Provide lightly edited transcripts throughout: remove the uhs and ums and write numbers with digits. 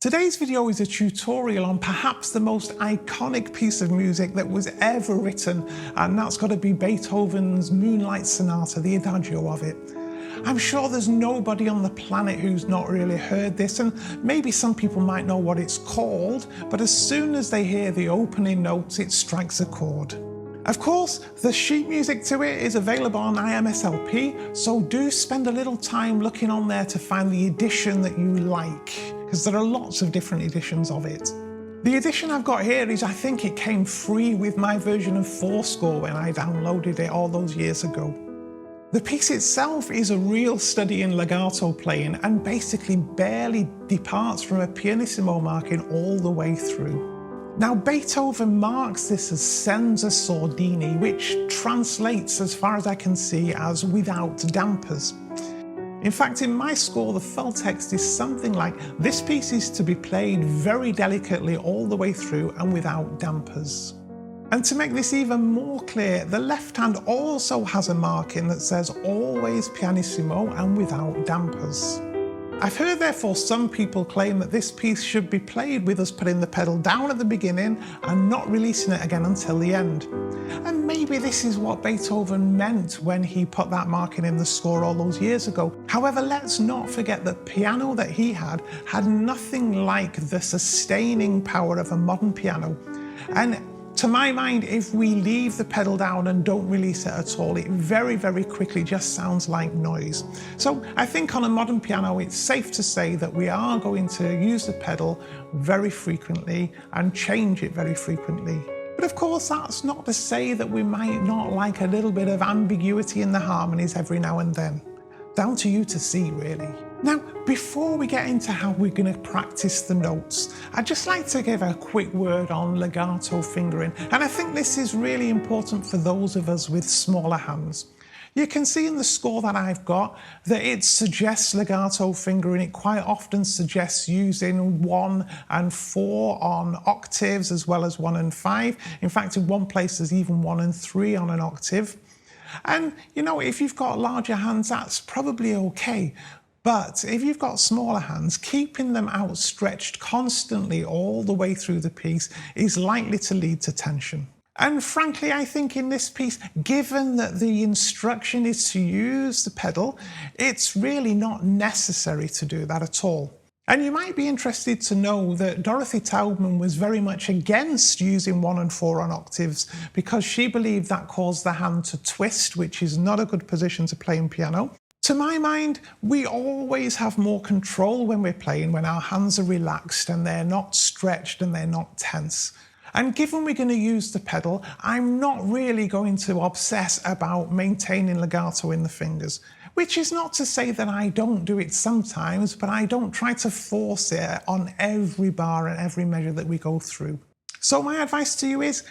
Today's video is a tutorial on perhaps the most iconic piece of music that was ever written, and that's got to be Beethoven's Moonlight Sonata, the Adagio of it. I'm sure there's nobody on the planet who's not really heard this, and maybe some people might know what it's called, but as soon as they hear the opening notes, it strikes a chord. Of course, the sheet music to it is available on IMSLP, so do spend a little time looking on there to find the edition that you like, because there are lots of different editions of it. The edition I've got here is, I think it came free with my version of 4Score when I downloaded it all those years ago. The piece itself is a real study in legato playing and basically barely departs from a pianissimo marking all the way through. Now, Beethoven marks this as senza sordini, which translates, as far as I can see, as without dampers. In fact, in my score, the full text is something like, this piece is to be played very delicately all the way through and without dampers. And to make this even more clear, the left hand also has a marking that says always pianissimo and without dampers. I've heard therefore some people claim that this piece should be played with us putting the pedal down at the beginning and not releasing it again until the end. And maybe this is what Beethoven meant when he put that marking in the score all those years ago. However, let's not forget that the piano that he had nothing like the sustaining power of a modern piano. And to my mind, if we leave the pedal down and don't release it at all, it very, very quickly just sounds like noise. So I think on a modern piano, it's safe to say that we are going to use the pedal very frequently and change it very frequently. But of course, that's not to say that we might not like a little bit of ambiguity in the harmonies every now and then. Down to you to see, really. Now, before we get into how we're going to practice the notes, I'd just like to give a quick word on legato fingering, and I think this is really important for those of us with smaller hands. You can see in the score that I've got that it suggests legato fingering. It quite often suggests using 1 and 4 on octaves as well as 1 and 5. In fact, in one place there's even 1 and 3 on an octave. And you know, if you've got larger hands, that's probably okay. But if you've got smaller hands, keeping them outstretched constantly all the way through the piece is likely to lead to tension. And frankly, I think in this piece, given that the instruction is to use the pedal, it's really not necessary to do that at all. And you might be interested to know that Dorothy Taubman was very much against using 1 and 4 on octaves because she believed that caused the hand to twist, which is not a good position to play in piano. To my mind, we always have more control when we're playing when our hands are relaxed and they're not stretched and they're not tense. And given we're going to use the pedal, I'm not really going to obsess about maintaining legato in the fingers. Which is not to say that I don't do it sometimes, but I don't try to force it on every bar and every measure that we go through. So my advice to you is,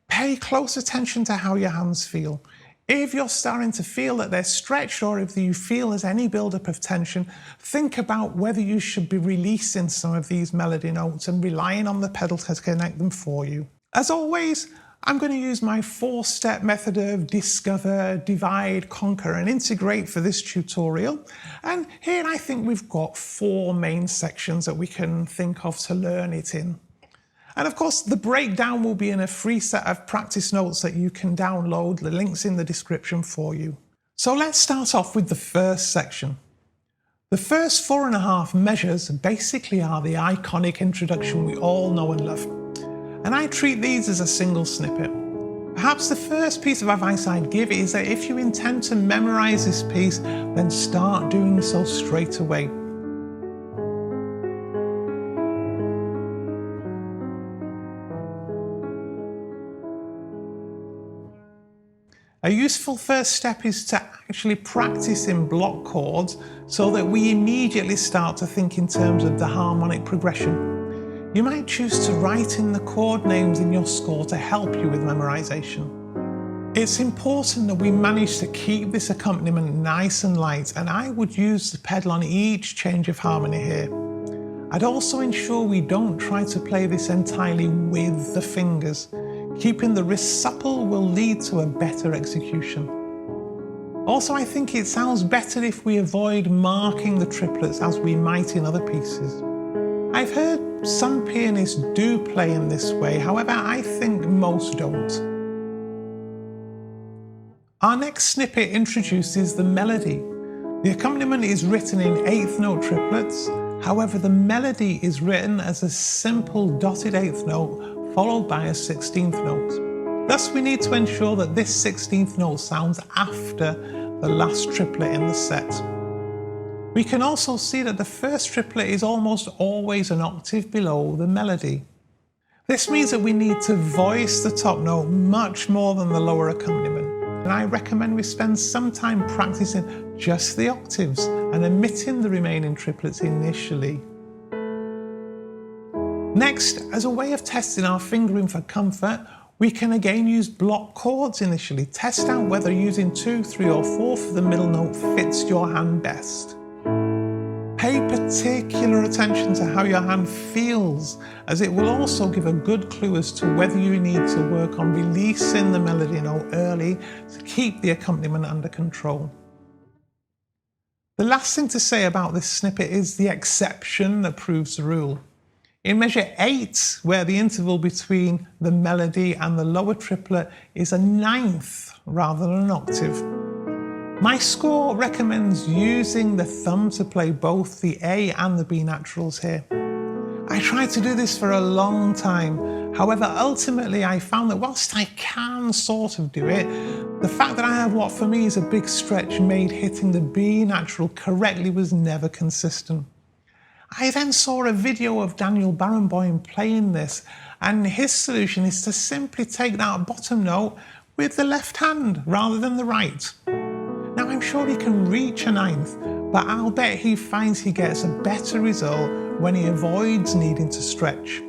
pay close attention to how your hands feel. If you're starting to feel that they're stretched, or if you feel there's any buildup of tension, think about whether you should be releasing some of these melody notes and relying on the pedal to connect them for you. As always, I'm going to use my 4-step method of discover, divide, conquer and integrate for this tutorial. And here I think we've got 4 main sections that we can think of to learn it in. And of course, the breakdown will be in a free set of practice notes that you can download. The link's in the description for you. So let's start off with the first section. The first 4.5 measures basically are the iconic introduction we all know and love. And I treat these as a single snippet. Perhaps the first piece of advice I'd give is that if you intend to memorize this piece, then start doing so straight away. A useful first step is to actually practice in block chords so that we immediately start to think in terms of the harmonic progression. You might choose to write in the chord names in your score to help you with memorization. It's important that we manage to keep this accompaniment nice and light, and I would use the pedal on each change of harmony here. I'd also ensure we don't try to play this entirely with the fingers. Keeping the wrist supple will lead to a better execution. Also, I think it sounds better if we avoid marking the triplets as we might in other pieces. I've heard some pianists do play in this way, however I think most don't. Our next snippet introduces the melody. The accompaniment is written in eighth note triplets, however the melody is written as a simple dotted eighth note followed by a 16th note. Thus we need to ensure that this 16th note sounds after the last triplet in the set. We can also see that the first triplet is almost always an octave below the melody. This means that we need to voice the top note much more than the lower accompaniment, and I recommend we spend some time practicing just the octaves and omitting the remaining triplets initially. Next, as a way of testing our fingering for comfort, we can again use block chords initially. Test out whether using 2, 3 or 4 for the middle note fits your hand best. Pay particular attention to how your hand feels, as it will also give a good clue as to whether you need to work on releasing the melody note early to keep the accompaniment under control. The last thing to say about this snippet is the exception that proves the rule. In measure 8, where the interval between the melody and the lower triplet is a ninth rather than an octave, my score recommends using the thumb to play both the A and the B naturals here. I tried to do this for a long time, however ultimately I found that whilst I can sort of do it, the fact that I have what for me is a big stretch made hitting the B natural correctly was never consistent. I then saw a video of Daniel Barenboim playing this, and his solution is to simply take that bottom note with the left hand rather than the right. Now I'm sure he can reach a ninth, but I'll bet he finds he gets a better result when he avoids needing to stretch.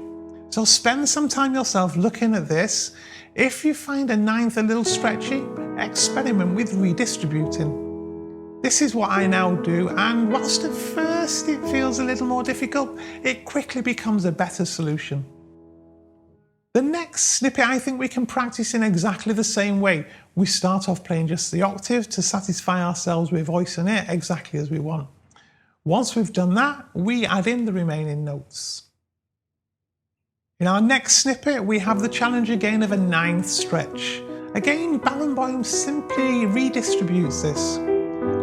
So spend some time yourself looking at this. If you find a ninth a little stretchy, experiment with redistributing. This is what I now do, and whilst at first it feels a little more difficult, it quickly becomes a better solution. The next snippet I think we can practice in exactly the same way. We start off playing just the octave to satisfy ourselves with voicing it exactly as we want. Once we've done that, we add in the remaining notes. In our next snippet, we have the challenge again of a ninth stretch. Again, Barenboim simply redistributes this.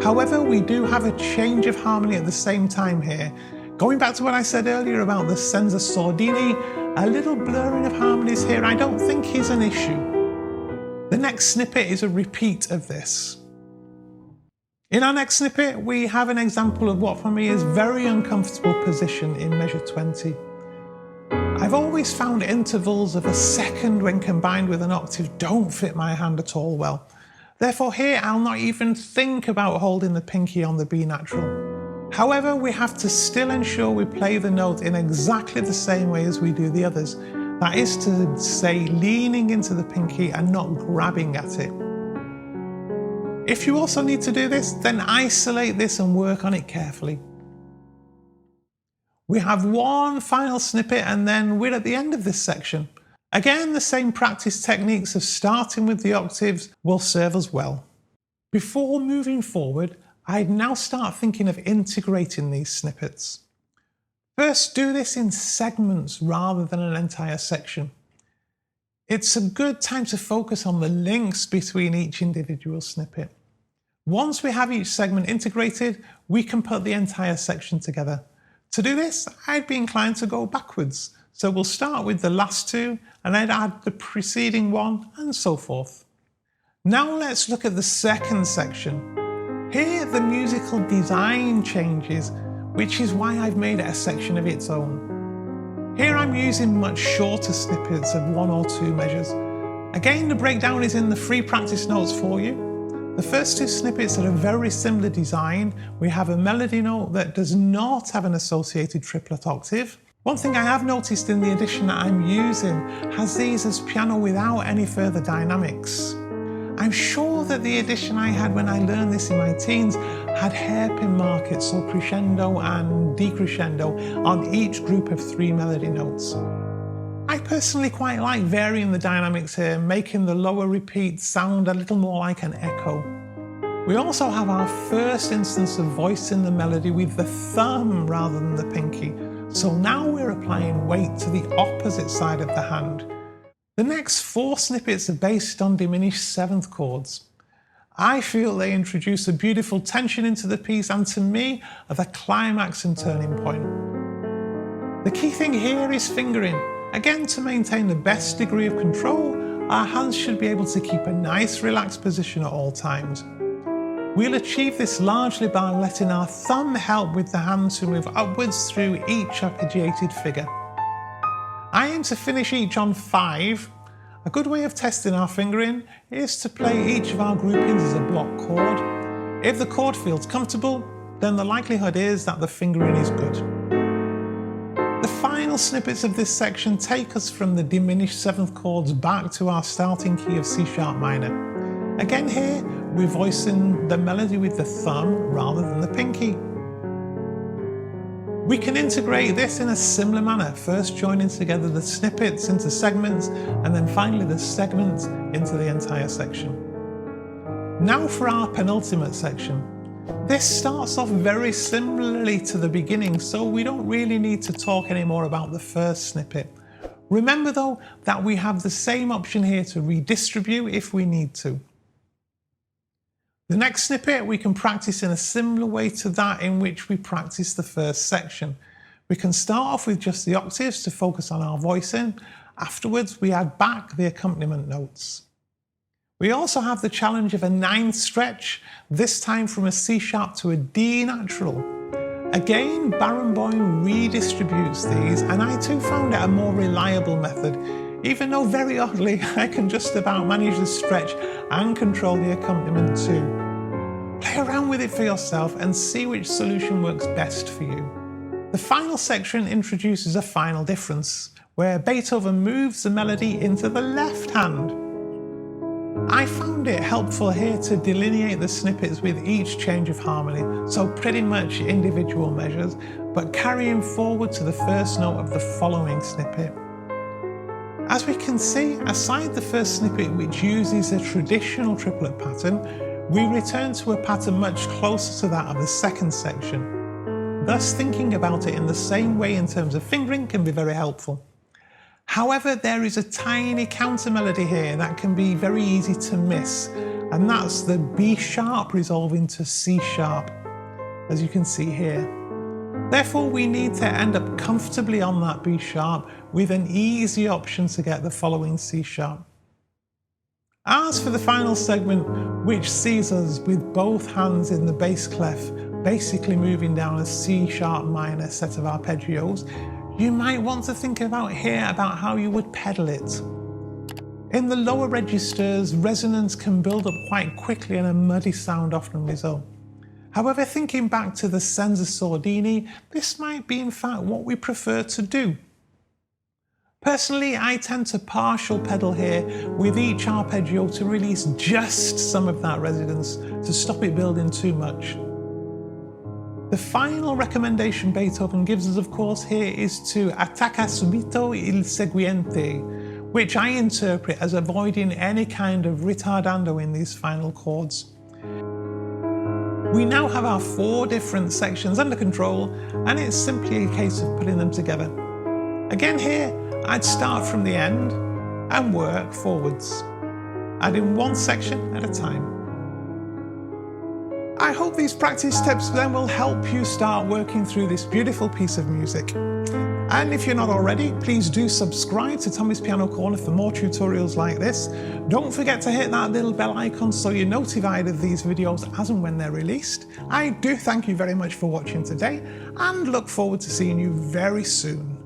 However, we do have a change of harmony at the same time here. Going back to what I said earlier about the senza sordini, a little blurring of harmonies here I don't think is an issue. The next snippet is a repeat of this. In our next snippet, we have an example of what for me is very uncomfortable position in measure 20. I've always found intervals of a second when combined with an octave don't fit my hand at all well. Therefore here I'll not even think about holding the pinky on the B natural. However, we have to still ensure we play the note in exactly the same way as we do the others. That is to say, leaning into the pinky and not grabbing at it. If you also need to do this, then isolate this and work on it carefully. We have one final snippet and then we're at the end of this section. Again, the same practice techniques of starting with the octaves will serve us well. Before moving forward, I'd now start thinking of integrating these snippets. First, do this in segments rather than an entire section. It's a good time to focus on the links between each individual snippet. Once we have each segment integrated, we can put the entire section together. To do this, I'd be inclined to go backwards. So we'll start with the last two and I'd add the preceding one and so forth. Now let's look at the second section. Here the musical design changes, which is why I've made it a section of its own. Here I'm using much shorter snippets of 1 or 2 measures. Again, the breakdown is in the free practice notes for you. The first 2 snippets are a very similar design. We have a melody note that does not have an associated triplet octave. One thing I have noticed in the edition that I'm using has these as piano without any further dynamics. I'm sure that the edition I had when I learned this in my teens had hairpin markers, so crescendo and decrescendo, on each group of 3 melody notes. I personally quite like varying the dynamics here, making the lower repeat sound a little more like an echo. We also have our first instance of voicing the melody with the thumb rather than the pinky, So now we're applying weight to the opposite side of the hand. The next 4 snippets are based on diminished 7th chords. I feel they introduce a beautiful tension into the piece and to me are the climax and turning point. The key thing here is fingering. Again, to maintain the best degree of control, our hands should be able to keep a nice relaxed position at all times. We'll achieve this largely by letting our thumb help with the hand to move upwards through each arpeggiated figure. I aim to finish each on 5. A good way of testing our fingering is to play each of our groupings as a block chord. If the chord feels comfortable, then the likelihood is that the fingering is good. The final snippets of this section take us from the diminished 7th chords back to our starting key of C sharp minor. Again here, we're voicing the melody with the thumb rather than the pinky. We can integrate this in a similar manner, first joining together the snippets into segments and then finally the segments into the entire section. Now for our penultimate section. This starts off very similarly to the beginning, so we don't really need to talk anymore about the first snippet. Remember though that we have the same option here to redistribute if we need to. The next snippet we can practice in a similar way to that in which we practice the first section. We can start off with just the octaves to focus on our voicing. Afterwards, we add back the accompaniment notes. We also have the challenge of a 9th stretch, this time from a C sharp to a D natural. Again, Barenboim redistributes these, and I too found it a more reliable method, even though very oddly I can just about manage the stretch and control the accompaniment too. Play around with it for yourself and see which solution works best for you. The final section introduces a final difference, where Beethoven moves the melody into the left hand. I found it helpful here to delineate the snippets with each change of harmony, so pretty much individual measures, but carrying forward to the first note of the following snippet. As we can see, aside the first snippet which uses a traditional triplet pattern, we return to a pattern much closer to that of the second section. Thus, thinking about it in the same way in terms of fingering can be very helpful. However, there is a tiny counter melody here that can be very easy to miss, and that's the B sharp resolving to C sharp, as you can see here. Therefore, we need to end up comfortably on that B sharp with an easy option to get the following C sharp. As for the final segment, which sees us with both hands in the bass clef, basically moving down a C sharp minor set of arpeggios, you might want to think about how you would pedal it. In the lower registers, resonance can build up quite quickly and a muddy sound often results. However, thinking back to the Senza Sordini, this might be in fact what we prefer to do. Personally, I tend to partial pedal here with each arpeggio to release just some of that resonance to stop it building too much. The final recommendation Beethoven gives us, of course, here is to attacca subito il seguente, which I interpret as avoiding any kind of ritardando in these final chords. We now have our 4 different sections under control, and it's simply a case of putting them together. Again here, I'd start from the end and work forwards, adding one section at a time. I hope these practice tips then will help you start working through this beautiful piece of music. And if you're not already, please do subscribe to Tommy's Piano Corner for more tutorials like this. Don't forget to hit that little bell icon so you're notified of these videos as and when they're released. I do thank you very much for watching today and look forward to seeing you very soon.